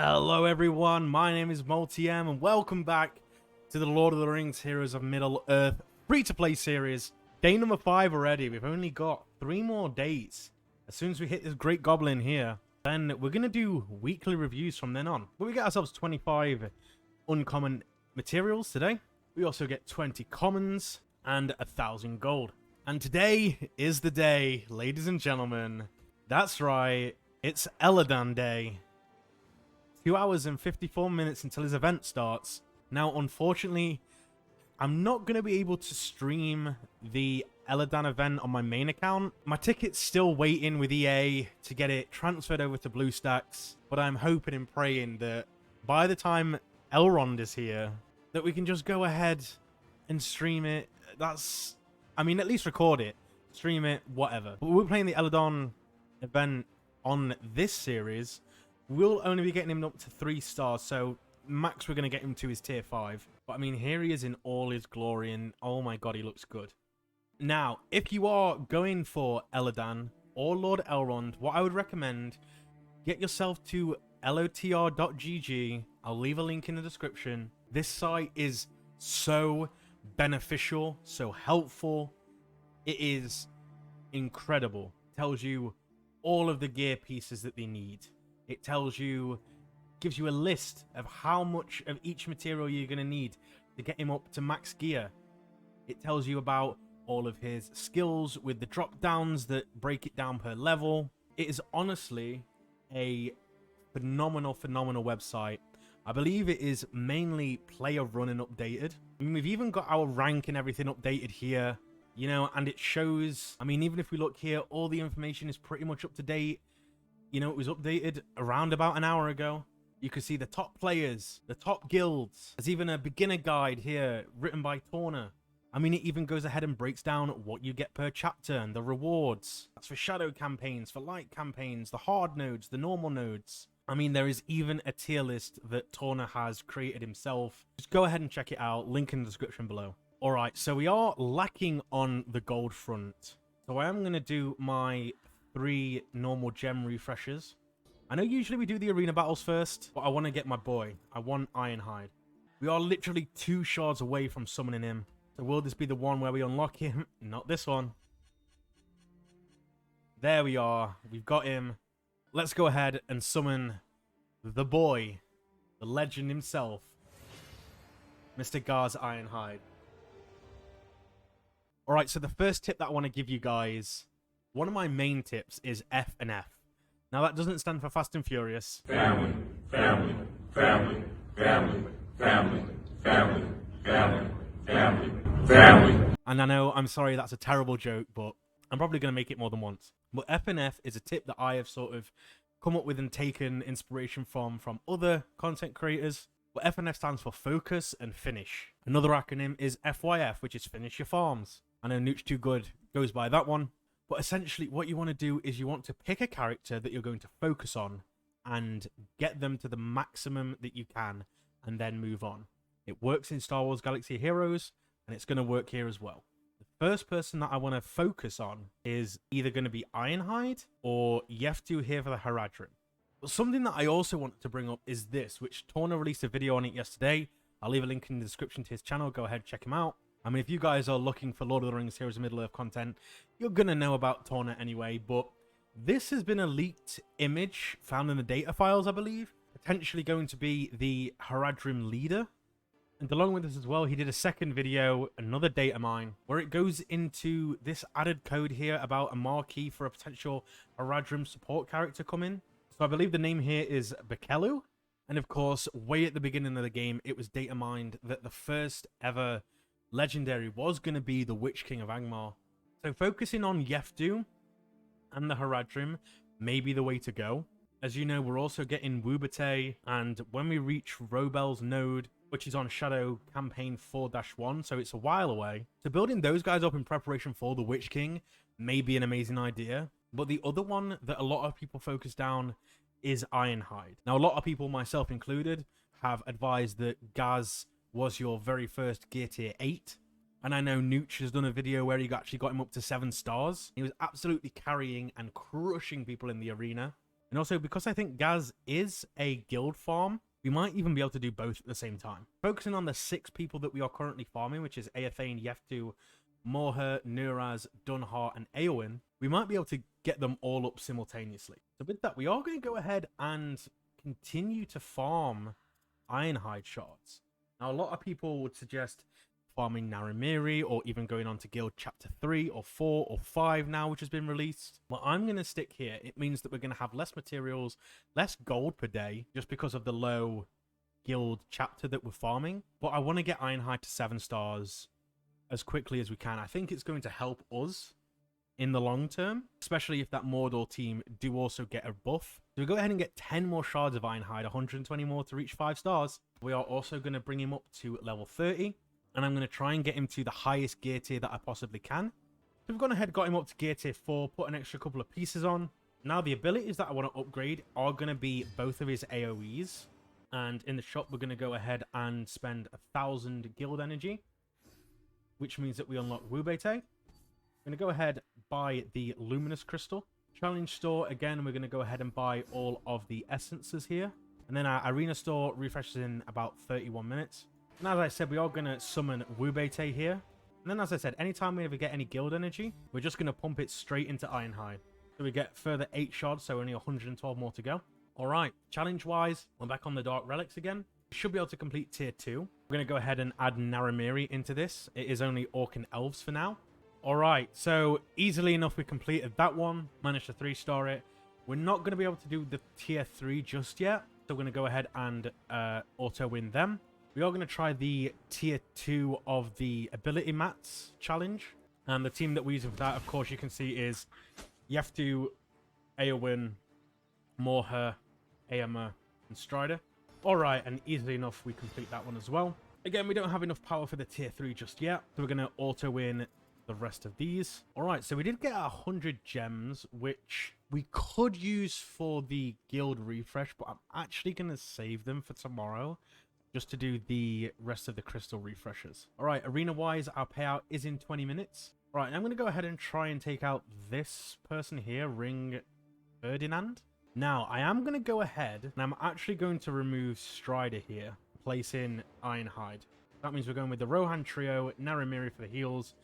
Hello everyone, my name is MoleTM and welcome back to the Lord of the Rings Heroes of Middle-earth free-to-play series. Day number 5 already. We've only got 3 more days. As soon as we hit this great goblin here, then we're going to do weekly reviews from then on. But we get ourselves 25 uncommon materials today. We also get 20 commons and 1,000 gold. And today is the day, ladies and gentlemen. That's right, it's Elladan Day. 2 hours and 54 minutes until his event starts. Now, unfortunately, I'm not going to be able to stream the Elladan event on my main account. My ticket's still waiting with EA to get it transferred over to BlueStacks, but I'm hoping and praying that by the time Elrond is here, that we can just go ahead and stream it. I mean, at least record it, stream it, whatever. But we're playing the Elladan event on this series. We'll only be getting him up to 3 stars, so max we're going to get him to his tier 5. But I mean, here he is in all his glory, and oh my god, he looks good. Now, if you are going for Elladan or Lord Elrond, what I would recommend, get yourself to LotR.gg. I'll leave a link in the description. This site is so beneficial, so helpful. It is incredible. It tells you all of the gear pieces that they need. It tells you, gives you a list of how much of each material you're going to need to get him up to max gear. It tells you about all of his skills with the drop downs that break it down per level. It is honestly a phenomenal website. I believe it is mainly player run and updated. I mean, we've even got our rank and everything updated here, you know, and it shows, I mean, even if we look here, all the information is pretty much up to date. You know, it was updated around about an hour ago. You can see the top players, the top guilds. There's even a beginner guide here written by Tauna. I mean, it even goes ahead and breaks down what you get per chapter and the rewards. That's for shadow campaigns, for light campaigns, the hard nodes, the normal nodes. I mean, there is even a tier list that Tauna has created himself. Just go ahead and check it out. Link in the description below. All right, so we are lacking on the gold front. So I am going to do my 3 normal gem refreshers. I know usually we do the arena battles first, but I want to get my boy. I want Ironhide. We are literally 2 shards away from summoning him. So will this be the one where we unlock him? Not this one. There we are. We've got him. Let's go ahead and summon the boy, the legend himself, Mr. Gar's Ironhide. Alright, so the first tip that I want to give you guys, one of my main tips is F and F. Now that doesn't stand for Fast and Furious. Family, family, family, family, family, family, family, family, family. And I know, I'm sorry, that's a terrible joke, but I'm probably going to make it more than once. But F and F is a tip that I have sort of come up with and taken inspiration from other content creators. But F and F stands for focus and finish. Another acronym is FYF, which is finish your farms. I know Nooch Too Good goes by that one. But essentially, what you want to do is you want to pick a character that you're going to focus on and get them to the maximum that you can, and then move on. It works in Star Wars Galaxy of Heroes, and it's going to work here as well. The first person that I want to focus on is either going to be Ironhide or Yeftu here for the Haradrim. But something that I also wanted to bring up is this, which Tauna released a video on it yesterday. I'll leave a link in the description to his channel. Go ahead, check him out. I mean, if you guys are looking for Lord of the Rings Heroes of Middle-earth content, you're going to know about Tauna anyway, but this has been a leaked image found in the data files, I believe, potentially going to be the Haradrim leader. And along with this as well, he did a second video, another data mine, where it goes into this added code here about a marquee for a potential Haradrim support character coming. So I believe the name here is Bekelu. And of course, way at the beginning of the game, it was data mined that the first ever legendary was going to be the Witch King of Angmar. So focusing on Yeftu and the Haradrim may be the way to go. As you know, we're also getting Wubate, and when we reach Robel's node, which is on Shadow Campaign 4-1, so it's a while away, so building those guys up in preparation for the Witch King may be an amazing idea. But the other one that a lot of people focus down is Ironhide. Now, a lot of people, myself included, have advised that Gaz was your very first gear tier 8. And I know Nooch has done a video where he actually got him up to 7 stars. He was absolutely carrying and crushing people in the arena. And also, because I think Gaz is a guild farm, we might even be able to do both at the same time. Focusing on the 6 people that we are currently farming, which is Aethane, Yeftu, Morher, Nuraz, Dunhar, and Eowyn, we might be able to get them all up simultaneously. So with that, we are going to go ahead and continue to farm Ironhide shards. Now, a lot of people would suggest farming Naramiri, or even going on to Guild Chapter 3 or 4 or 5 now, which has been released. Well, I'm going to stick here. It means that we're going to have less materials, less gold per day, just because of the low Guild Chapter that we're farming. But I want to get Ironhide to 7 stars as quickly as we can. I think it's going to help us in the long term, especially if that Mordor team do also get a buff. So we go ahead and get 10 more shards of Ironhide, 120 more to reach 5 stars. We are also going to bring him up to level 30. And I'm going to try and get him to the highest gear tier that I possibly can. So we've gone ahead, got him up to gear tier 4, put an extra couple of pieces on. Now the abilities that I want to upgrade are going to be both of his AoEs. And in the shop, we're going to go ahead and spend 1,000 guild energy, which means that we unlock Wubete. We're going to go ahead, buy the Luminous Crystal. Challenge store, again, we're going to go ahead and buy all of the essences here. And then our arena store refreshes in about 31 minutes. And as I said, we are going to summon Wubete here. And then, as I said, anytime we ever get any guild energy, we're just going to pump it straight into Ironhide. So we get further 8 shards, so only 112 more to go. All right, challenge-wise, we're back on the Dark Relics again. We should be able to complete Tier 2. We're going to go ahead and add Naramiri into this. It is only Orc and Elves for now. All right, so easily enough, we completed that one. Managed to 3-star it. We're not going to be able to do the Tier 3 just yet. So we're going to go ahead and auto-win them. We are going to try the Tier 2 of the Ability Mats challenge. And the team that we're using for that, of course, you can see is Yeftu, Eowyn, Morher, Eomer, and Strider. Alright, and easily enough, we complete that one as well. Again, we don't have enough power for the Tier 3 just yet. So we're going to auto-win the rest of these. Alright, so we did get 100 gems, which we could use for the guild refresh, but I'm actually going to save them for tomorrow, just to do the rest of the crystal refreshers. All right, arena-wise, our payout is in 20 minutes. All right, I'm going to go ahead and try and take out this person here, Ring Ferdinand. Now, I am going to go ahead, and I'm actually going to remove Strider here, place in Ironhide. That means we're going with the Rohan trio, Naramiri for the heals,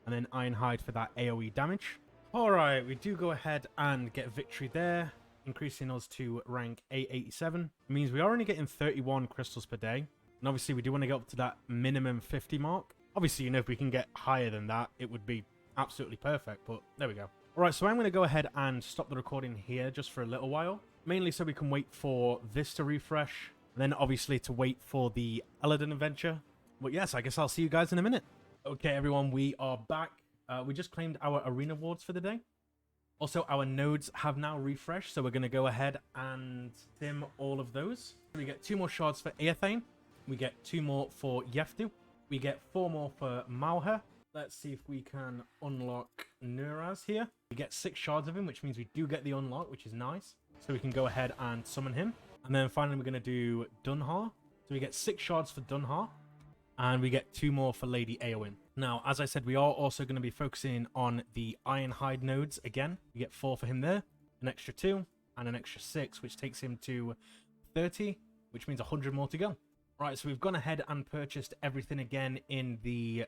and then Ironhide for that AoE damage. All right, we do go ahead and get victory there, increasing us to rank 887. It means we are only getting 31 crystals per day. And obviously, we do want to get up to that minimum 50 mark. Obviously, you know, if we can get higher than that, it would be absolutely perfect. But there we go. All right, so I'm going to go ahead and stop the recording here just for a little while. Mainly so we can wait for this to refresh. And then obviously to wait for the Eladin adventure. But yes, I guess I'll see you guys in a minute. Okay, everyone, we are back. We just claimed our arena awards for the day. Also, our nodes have now refreshed, so we're going to go ahead and sim all of those. We get 2 more shards for Aethane. We get 2 more for Yeftu. We get 4 more for Malher. Let's see if we can unlock Nuraz here. We get 6 shards of him, which means we do get the unlock, which is nice. So we can go ahead and summon him. And then finally, we're going to do Dunhar. So we get 6 shards for Dunhar. And we get 2 more for Lady Eowyn. Now, as I said, we are also going to be focusing on the Ironhide nodes again. We get 4 for him there, an extra 2, and an extra 6, which takes him to 30, which means 100 more to go. Right, so we've gone ahead and purchased everything again in the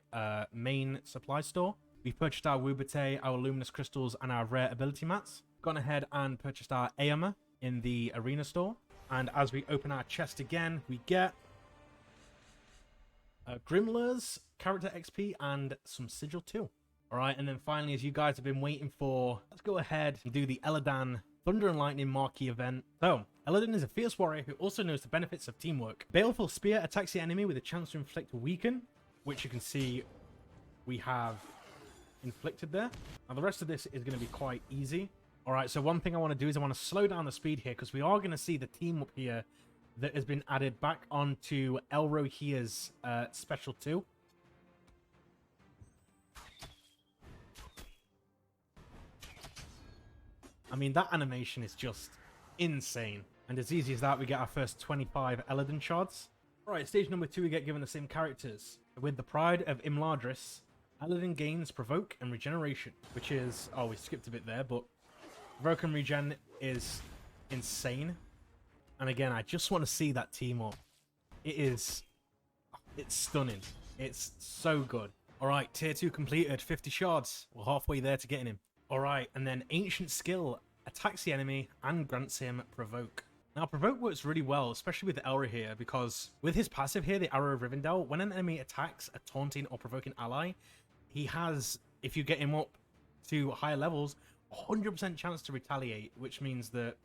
main supply store. We've purchased our Wubete, our Luminous Crystals, and our Rare Ability Mats. Gone ahead and purchased our Eomer in the arena store. And as we open our chest again, we get Grimler's character XP and some sigil too. All right, and then finally, as you guys have been waiting for, let's go ahead and do the Elladan Thunder and Lightning marquee event. So, Elladan is a fierce warrior who also knows the benefits of teamwork. Baleful Spear attacks the enemy with a chance to inflict weaken, which you can see we have inflicted there. Now, the rest of this is going to be quite easy. All right, so one thing I want to do is I want to slow down the speed here because we are going to see the team up here that has been added back onto Elrohir's Special 2. I mean, that animation is just insane. And as easy as that, we get our first 25 Eladin shards. Alright, stage number 2, we get given the same characters. With the Pride of Imladris, Eladin gains Provoke and Regeneration, which is... Oh, we skipped a bit there, but Provoke and Regen is insane. And again, I just want to see that team up. It's stunning. It's so good. All right, tier 2 completed, 50 shards. We're halfway there to getting him. All right, and then ancient skill attacks the enemy and grants him provoke. Now, provoke works really well, especially with Elra here, because with his passive here, the Arrow of Rivendell, when an enemy attacks a taunting or provoking ally, he has, if you get him up to higher levels, 100% chance to retaliate, which means that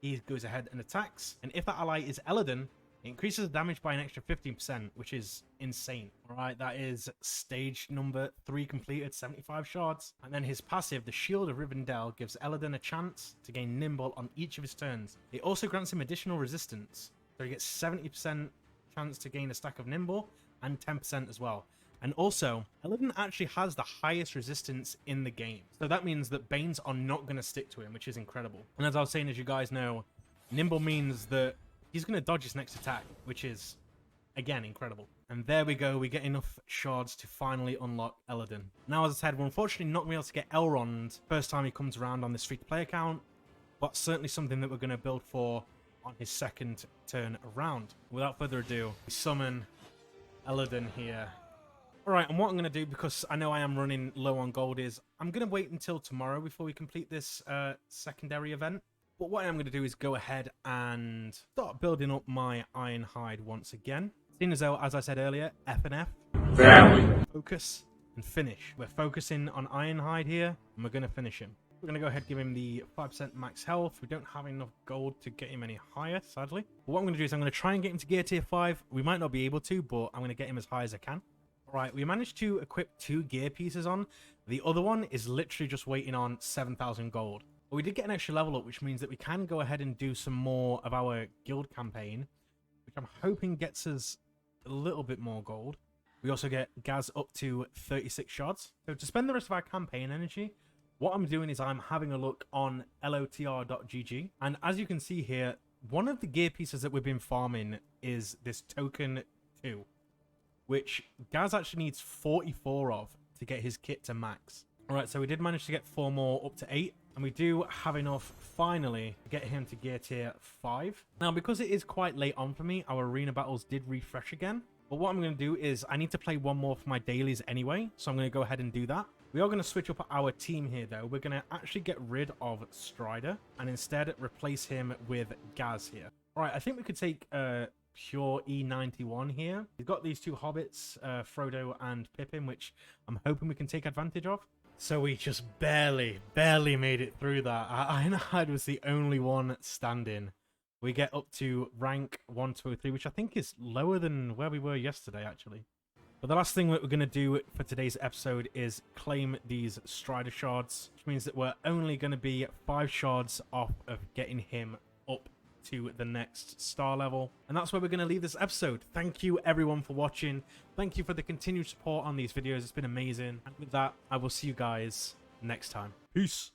he goes ahead and attacks. And if that ally is Eladon, it increases the damage by an extra 15%, which is insane. All right, that is stage number 3 completed, 75 shards. And then his passive, the Shield of Rivendell, gives Eladon a chance to gain Nimble on each of his turns. It also grants him additional resistance. So he gets 70% chance to gain a stack of Nimble and 10% as well. And also, Eladon actually has the highest resistance in the game. So that means that Banes are not going to stick to him, which is incredible. And as I was saying, as you guys know, Nimble means that he's going to dodge his next attack, which is, again, incredible. And there we go. We get enough shards to finally unlock Eladon. Now, as I said, we're unfortunately not going to be able to get Elrond first time he comes around on this free-to-play account, but certainly something that we're going to build for on his second turn around. Without further ado, we summon Eladon here. All right, and what I'm going to do, because I know I am running low on gold, is I'm going to wait until tomorrow before we complete this secondary event. But what I'm going to do is go ahead and start building up my Ironhide once again. Seeing as though, as I said earlier, F and F. family, Focus and finish. We're focusing on Ironhide here, and we're going to finish him. We're going to go ahead and give him the 5% max health. We don't have enough gold to get him any higher, sadly. But what I'm going to do is I'm going to try and get him to gear tier 5. We might not be able to, but I'm going to get him as high as I can. All right, we managed to equip 2 gear pieces on. The other one is literally just waiting on 7,000 gold. But we did get an extra level up, which means that we can go ahead and do some more of our guild campaign, which I'm hoping gets us a little bit more gold. We also get Gaz up to 36 shards. So to spend the rest of our campaign energy, what I'm doing is I'm having a look on LotR.gg. And as you can see here, one of the gear pieces that we've been farming is this token 2, which Gaz actually needs 44 of to get his kit to max. All right, so we did manage to get 4 more up to 8. And we do have enough, finally, to get him to gear tier 5. Now, because it is quite late on for me, our arena battles did refresh again. But what I'm going to do is I need to play one more for my dailies anyway. So I'm going to go ahead and do that. We are going to switch up our team here, though. We're going to actually get rid of Strider and instead replace him with Gaz here. All right, I think we could take pure E91 here. We've got these 2 hobbits, Frodo and Pippin, which I'm hoping we can take advantage of. So we just barely made it through that. Ironhide was the only one standing. We get up to rank 123, which I think is lower than where we were yesterday, actually. But the last thing that we're going to do for today's episode is claim these Strider shards, which means that we're only going to be 5 shards off of getting him up to the next star level. And that's where we're going to leave this episode. Thank you everyone for watching. Thank you for the continued support on these videos. It's been amazing. And with that, I will see you guys next time. Peace.